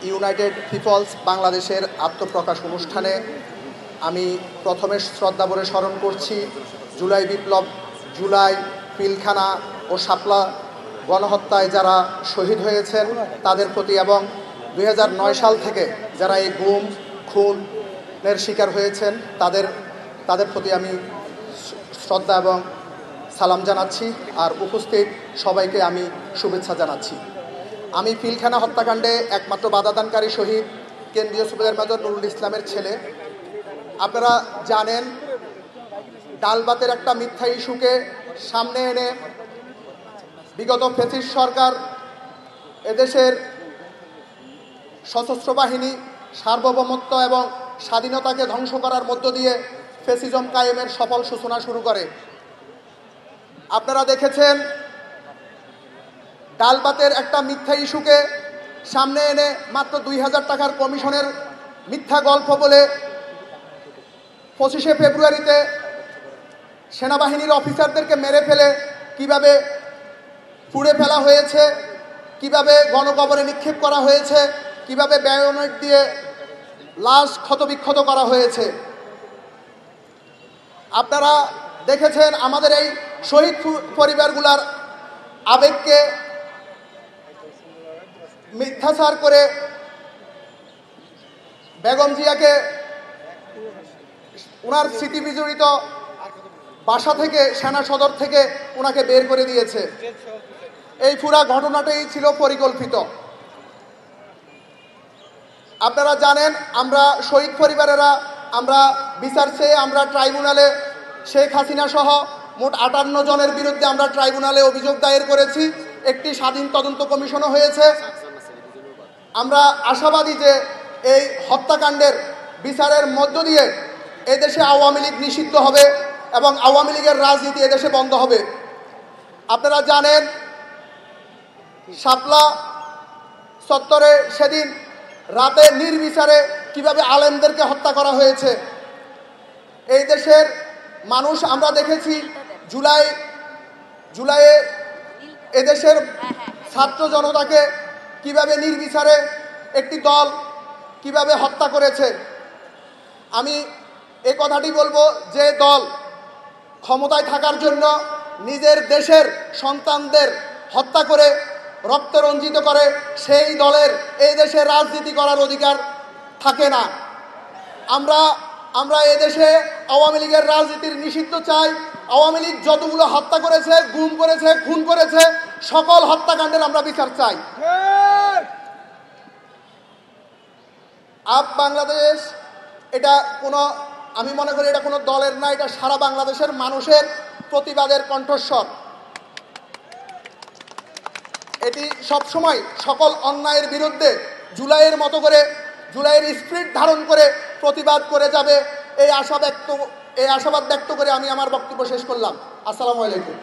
United people's বাংলাদেশের আত্মপ্রকাশ অনুষ্ঠানে আমি প্রথমে শ্রদ্ধাভরে স্মরণ করছি জুলাই বিপ্লব, জুলাই পিলখানা ও শাপলা গণহত্যায় যারা শহীদ হয়েছেন তাদের প্রতি, এবং 2009 সাল থেকে যারা এই গুম খুনের শিকার হয়েছেন তাদের প্রতি আমি শ্রদ্ধা এবং সালাম জানাচ্ছি। আর উপস্থিত সবাইকে আমি শুভেচ্ছা জানাচ্ছি। আমি পিলখানা হত্যাকাণ্ডে একমাত্র বাধাদানকারী শহীদ কেন্দ্রীয় সুবেদার মেজর নুরুল ইসলামের ছেলে। আপনারা জানেন, ডালবাতের একটা মিথ্যা ইস্যুকে সামনে এনে বিগত ফ্যাসিস্ট সরকার এদেশের সশস্ত্র বাহিনী সার্বভৌমত্ব এবং স্বাধীনতাকে ধ্বংস করার মধ্য দিয়ে ফ্যাসিজম কায়েমের সফল সূচনা শুরু করে। আপনারা দেখেছেন, ডালবাতের একটা মিথ্যা ইস্যুকে সামনে এনে মাত্র 2000 টাকার কমিশনের মিথ্যা গল্প বলে 25শে ফেব্রুয়ারিতে সেনাবাহিনীর অফিসারদেরকে মেরে ফেলে কিভাবে পুড়ে ফেলা হয়েছে, কিভাবে গণকবরে নিক্ষেপ করা হয়েছে, কিভাবে বায়োনেট দিয়ে লাশ ক্ষতবিক্ষত করা হয়েছে। আপনারা দেখেছেন আমাদের এই শহীদ পরিবারগুলার আবেগকে মিথ্যাচার করে বেগম জিয়াকে ওনার স্মৃতি বিজড়িত বাসা থেকে, সেনা সদর থেকে ওনাকে বের করে দিয়েছে। এই পুরা ঘটনাটাই ছিল পরিকল্পিত। আপনারা জানেন, আমরা শহীদ পরিবারেরা আমরা বিচার চেয়ে আমরা ট্রাইব্যুনালে শেখ হাসিনা সহ মোট 58 জনের বিরুদ্ধে আমরা ট্রাইব্যুনালে অভিযোগ দায়ের করেছি। একটি স্বাধীন তদন্ত কমিশনও হয়েছে। আমরা আশাবাদী যে এই হত্যাকাণ্ডের বিচারের মধ্য দিয়ে এদেশে আওয়ামী লীগ নিষিদ্ধ হবে এবং আওয়ামী লীগের রাজনীতি এদেশে বন্ধ হবে। আপনারা জানেন, শাপলা চত্বরে সেদিন রাতে নির্বিচারে কিভাবে আলেমদেরকে হত্যা করা হয়েছে। এই দেশের মানুষ আমরা দেখেছি জুলাইয়ে এদেশের ছাত্র জনতাকে কিভাবে নির্বিচারে একটি দল কিভাবে হত্যা করেছে। আমি এই কথাটি বলবো, যে দল ক্ষমতায় থাকার জন্য নিজের দেশের সন্তানদের হত্যা করে রক্ত রঞ্জিত করে, সেই দলের এই দেশে রাজনীতি করার অধিকার থাকে না। আমরা এদেশে আওয়ামী লীগের রাজনীতির নিষিদ্ধ চাই। আওয়ামী লীগ যতগুলো হত্যা করেছে, গুম করেছে, খুন করেছে, সকল হত্যাকাণ্ডের আমরা বিচার চাই। আপ বাংলাদেশ এটা কোনো, আমি মনে করি এটা কোনো দলের না, এটা সারা বাংলাদেশের মানুষের প্রতিবাদের কণ্ঠস্বর। এটি সবসময় সকল অন্যায়ের বিরুদ্ধে জুলাইয়ের মতো করে, জুলাইয়ের স্পিরিট ধারণ করে প্রতিবাদ করে যাবে। এই আশাবাদ ব্যক্ত করে আমি আমার বক্তব্য শেষ করলাম। আসসালামু আলাইকুম।